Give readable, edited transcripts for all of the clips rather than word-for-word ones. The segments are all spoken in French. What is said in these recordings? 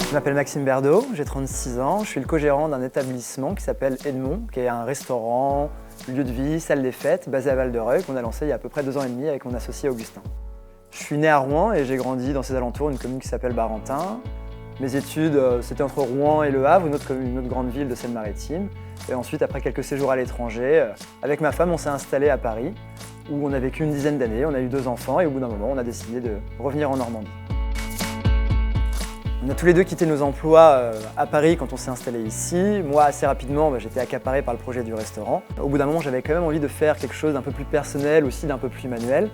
Je m'appelle Maxime Berdo, j'ai 36 ans, je suis le co-gérant d'un établissement qui s'appelle Edmond, qui est un restaurant, lieu de vie, salle des fêtes, basé à Val-de-Reuil, qu'on a lancé il y a à peu près 2 ans et demi avec mon associé Augustin. Je suis né à Rouen et j'ai grandi dans ses alentours, une commune qui s'appelle Barentin. Mes études, c'était entre Rouen et Le Havre, une autre grande ville de Seine-Maritime. Et ensuite, après quelques séjours à l'étranger, avec ma femme, on s'est installé à Paris, où on a vécu une dizaine d'années, on a eu 2 enfants et au bout d'un moment, on a décidé de revenir en Normandie. On a tous les deux quitté nos emplois à Paris quand on s'est installé ici. Moi, assez rapidement, j'étais accaparé par le projet du restaurant. Au bout d'un moment, j'avais quand même envie de faire quelque chose d'un peu plus personnel, aussi d'un peu plus manuel.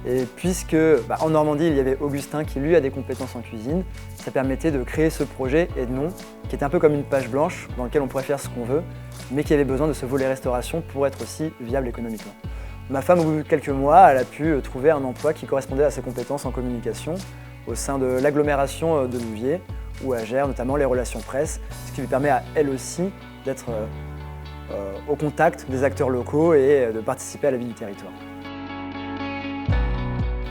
Et puisque en Normandie, il y avait Augustin qui lui a des compétences en cuisine, ça permettait de créer ce projet Edmond, qui était un peu comme une page blanche dans laquelle on pourrait faire ce qu'on veut, mais qui avait besoin de ce volet restauration pour être aussi viable économiquement. Ma femme, au bout de quelques mois, elle a pu trouver un emploi qui correspondait à ses compétences en communication au sein de l'agglomération de Louviers, où elle gère notamment les relations presse, ce qui lui permet à elle aussi d'être au contact des acteurs locaux et de participer à la vie du territoire.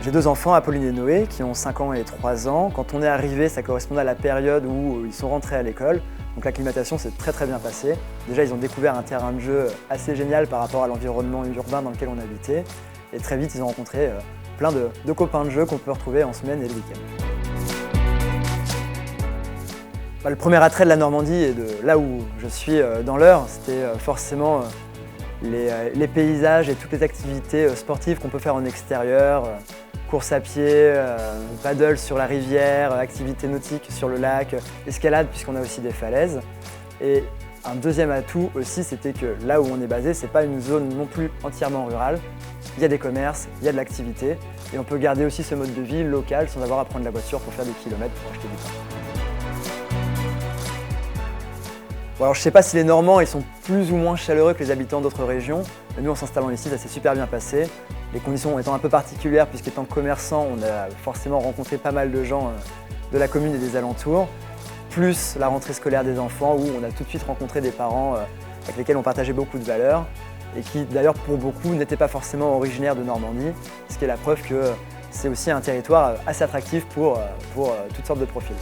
J'ai 2 enfants, Apolline et Noé, qui ont 5 ans et 3 ans. Quand on est arrivé, ça correspondait à la période où ils sont rentrés à l'école. Donc l'acclimatation s'est très bien passée. Déjà, ils ont découvert un terrain de jeu assez génial par rapport à l'environnement urbain dans lequel on habitait. Et très vite, ils ont rencontré plein de copains de jeu qu'on peut retrouver en semaine et le week-end. Le premier attrait de la Normandie et de là où je suis dans l'Eure, c'était forcément les paysages et toutes les activités sportives qu'on peut faire en extérieur. Course à pied, paddle sur la rivière, activités nautiques sur le lac, escalade puisqu'on a aussi des falaises. Et un deuxième atout aussi, c'était que là où on est basé, c'est pas une zone non plus entièrement rurale. Il y a des commerces, il y a de l'activité et on peut garder aussi ce mode de vie local sans avoir à prendre la voiture pour faire des kilomètres pour acheter du pain. Bon, alors je sais pas si les Normands ils sont plus ou moins chaleureux que les habitants d'autres régions, mais nous en s'installant ici, ça s'est super bien passé. Les conditions étant un peu particulières puisqu'étant commerçant, on a forcément rencontré pas mal de gens de la commune et des alentours, plus la rentrée scolaire des enfants où on a tout de suite rencontré des parents avec lesquels on partageait beaucoup de valeurs et qui d'ailleurs pour beaucoup n'étaient pas forcément originaires de Normandie, ce qui est la preuve que c'est aussi un territoire assez attractif pour toutes sortes de profils.